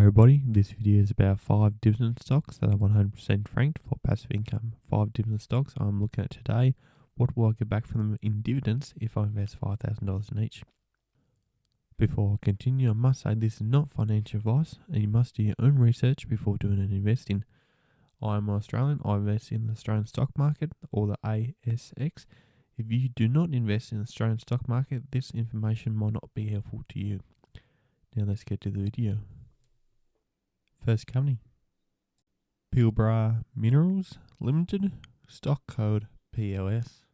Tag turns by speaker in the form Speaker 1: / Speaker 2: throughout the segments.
Speaker 1: everybody, this video is about 5 dividend stocks that are 100% franked for passive income. 5 dividend stocks I'm looking at today. What will I get back from them in dividends if I invest $5,000 in each? Before I continue, I must say this is not financial advice and you must do your own research before doing an investing. I am Australian, I invest in the Australian stock market or the ASX. If you do not invest in the Australian stock market, this information might not be helpful to you. Now let's get to the video. First company, Pilbara Minerals Limited, stock code PLS.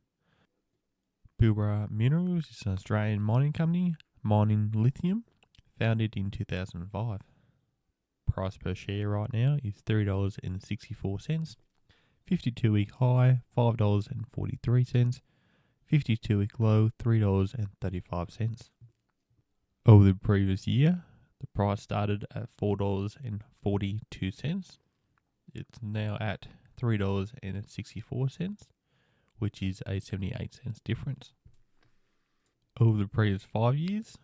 Speaker 1: Pilbara Minerals is an Australian mining company, mining lithium, founded in 2005. Price per share right now is $3.64. 52-week high, $5.43. 52-week low, $3.35. Over the previous year, the price started at $4.42. It's now at $3.64, which is a 78 cents difference. Over the previous 5 years,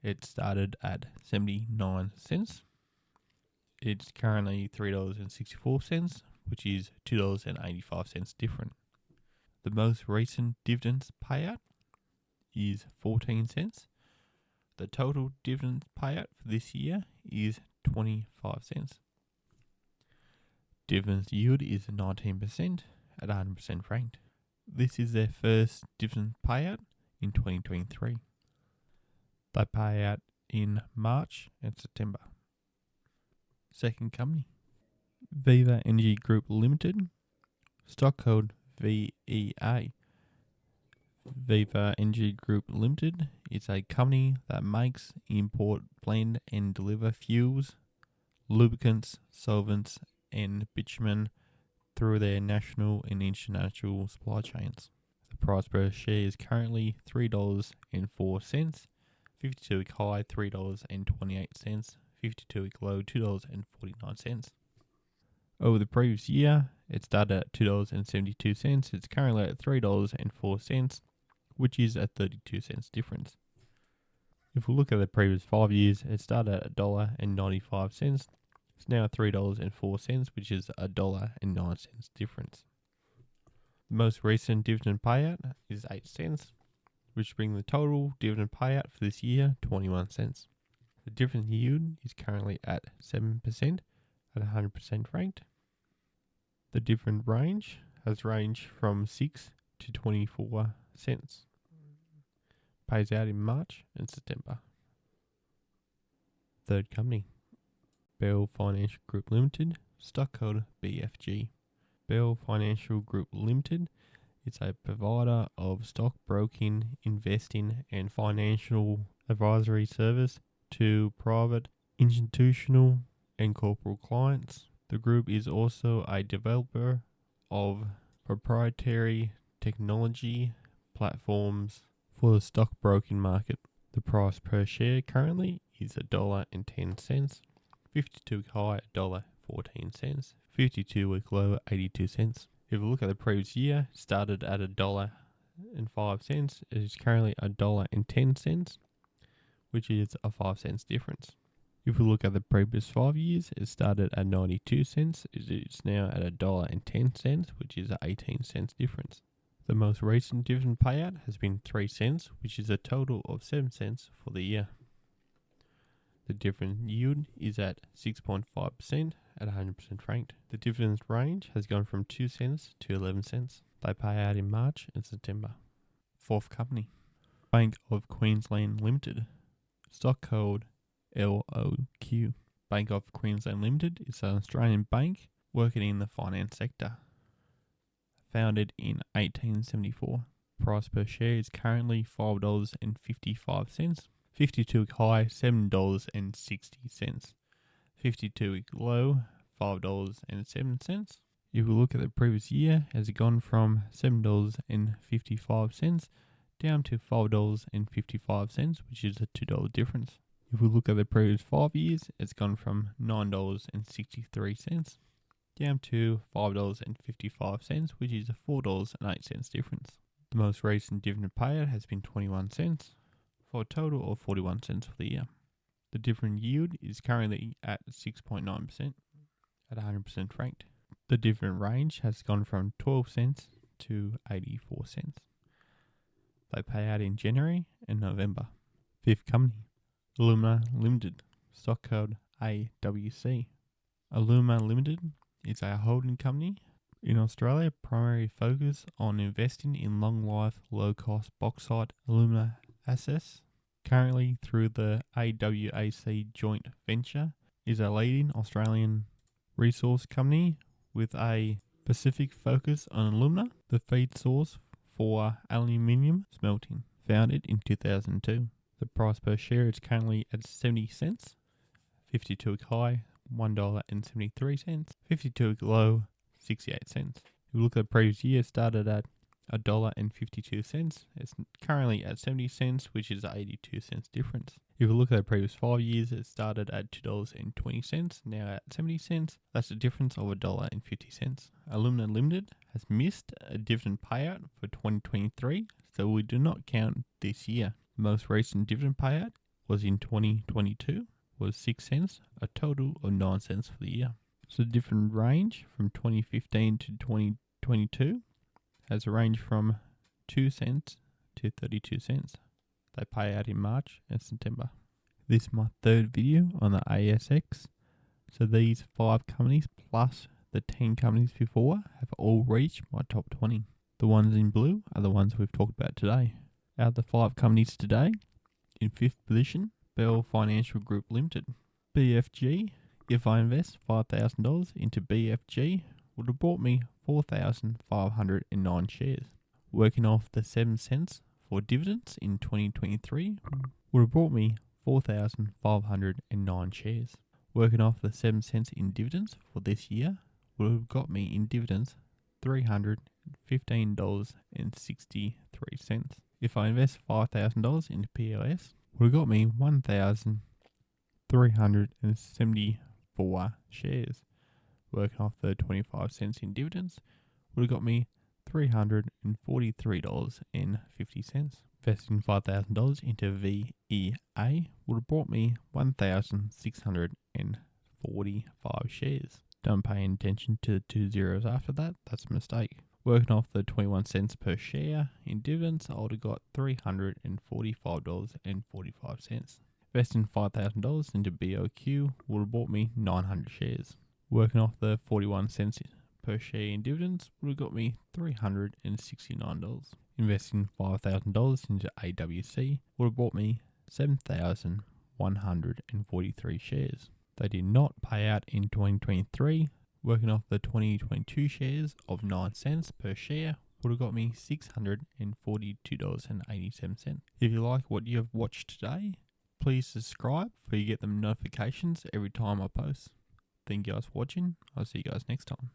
Speaker 1: it started at 79 cents. It's currently $3.64, which is $2.85 different. The most recent dividends payout is 14 cents. The total dividend payout for this year is 25 cents. Dividend yield is 19% at 100% franked. This is their first dividend payout in 2023. They pay out in March and September. Second company, Viva Energy Group Limited, stock code VEA. Viva Energy Group Limited is a company that makes, import, blend and deliver fuels, lubricants, solvents and bitumen through their national and international supply chains. The price per share is currently $3.04, 52-week high $3.28, 52-week low $2.49. Over the previous year, it started at $2.72. It's currently at $3.04, which is a 32 cents difference. If we look at the previous 5 years, it started at $1.95. It's now $3.04, which is $1.09 difference. The most recent dividend payout is 8 cents, which brings the total dividend payout for this year 21 cents. The dividend yield is currently at 7% at 100% franked. The dividend range has ranged from 6 to 24 cents. Pays out in March and September. Third company, Bell Financial Group Limited, stock code BFG. Bell Financial Group Limited is a provider of stockbroking, investing and financial advisory service to private, institutional and corporate clients. The group is also a developer of proprietary technology platforms for the stockbroking market. The price per share currently is $1.10, 52-week high $1.14, 52-week low 82 cents. If we look at the previous year, it started at $1.05. It is currently $1.10, which is a 5 cents difference. If we look at the previous 5 years, it started at 92 cents. It is now at $1.10, which is an 18 cents difference. The most recent dividend payout has been 3 cents, which is a total of 7 cents for the year. The dividend yield is at 6.5% at 100% franked. The dividend range has gone from 2 cents to 11 cents. They pay out in March and September. Fourth company, Bank of Queensland Limited, stock code LOQ. Bank of Queensland Limited is an Australian bank working in the finance sector. Founded in 1874. Price per share is currently $5.55. 52-week high $7.60. 52-week low $5.07. If we look at the previous year, it has gone from $7.55 down to $5.55, which is a $2 difference. If we look at the previous 5 years, it's gone from $9.63 down to $5.55, which is a $4.08 difference. The most recent dividend payout has been 21 cents for a total of 41 cents for the year. The dividend yield is currently at 6.9% at 100% franked. The dividend range has gone from 12 cents to 84 cents. They pay out in January and November. Fifth company, Alumina Limited, stock code AWC. Alumina Limited is a holding company in Australia, primary focus on investing in long-life, low-cost bauxite alumina assets. Currently, through the AWAC joint venture, is a leading Australian resource company with a specific focus on alumina, the feed source for aluminium smelting, founded in 2002. The price per share is currently at 70 cents, 52-week high, $1.73, 52-week low, 68 cents. If we look at the previous year, it started at $1.52. It's currently at 70 cents, which is 82 cents difference. If we look at the previous 5 years, it started at $2.20, now at 70 cents. That's a difference of $1.50. Alumina Limited has missed a dividend payout for 2023, so we do not count this year. The most recent dividend payout was in 2022, was 6 cents, a total of 9 cents for the year. So the dividend range from 2015 to 2022 has a range from 2 cents to 32 cents. They pay out in March and September. This is my third video on the ASX. So these 5 companies plus the 10 companies before have all reached my top 20. The ones in blue are the ones we've talked about today. Out of the 5 companies today, in 5th position, Bell Financial Group Limited. BFG, if I invest $5,000 into BFG, would have bought me 4,509 shares. Working off the 7 cents for dividends in 2023 would have brought me 4,509 shares. Working off the 7 cents in dividends for this year would have got me in dividends $315.63. If I invest $5,000 into PLS, would have got me 1,374 shares. Working off the 25 cents in dividends would have got me $343.50. Investing $5,000 into VEA would have brought me 1,645 shares. Don't pay attention to the 2 zeros after that, that's a mistake. Working off the 21 cents per share in dividends, I would have got $345.45. Investing $5,000 into BOQ would have bought me 900 shares. Working off the 41 cents per share in dividends would have got me $369. Investing $5,000 into AWC would have bought me 7,143 shares. They did not pay out in 2023. Working off the 2022 shares of 9 cents per share would have got me $642.87. If you like what you have watched today, please subscribe so you get the notifications every time I post. Thank you guys for watching. I'll see you guys next time.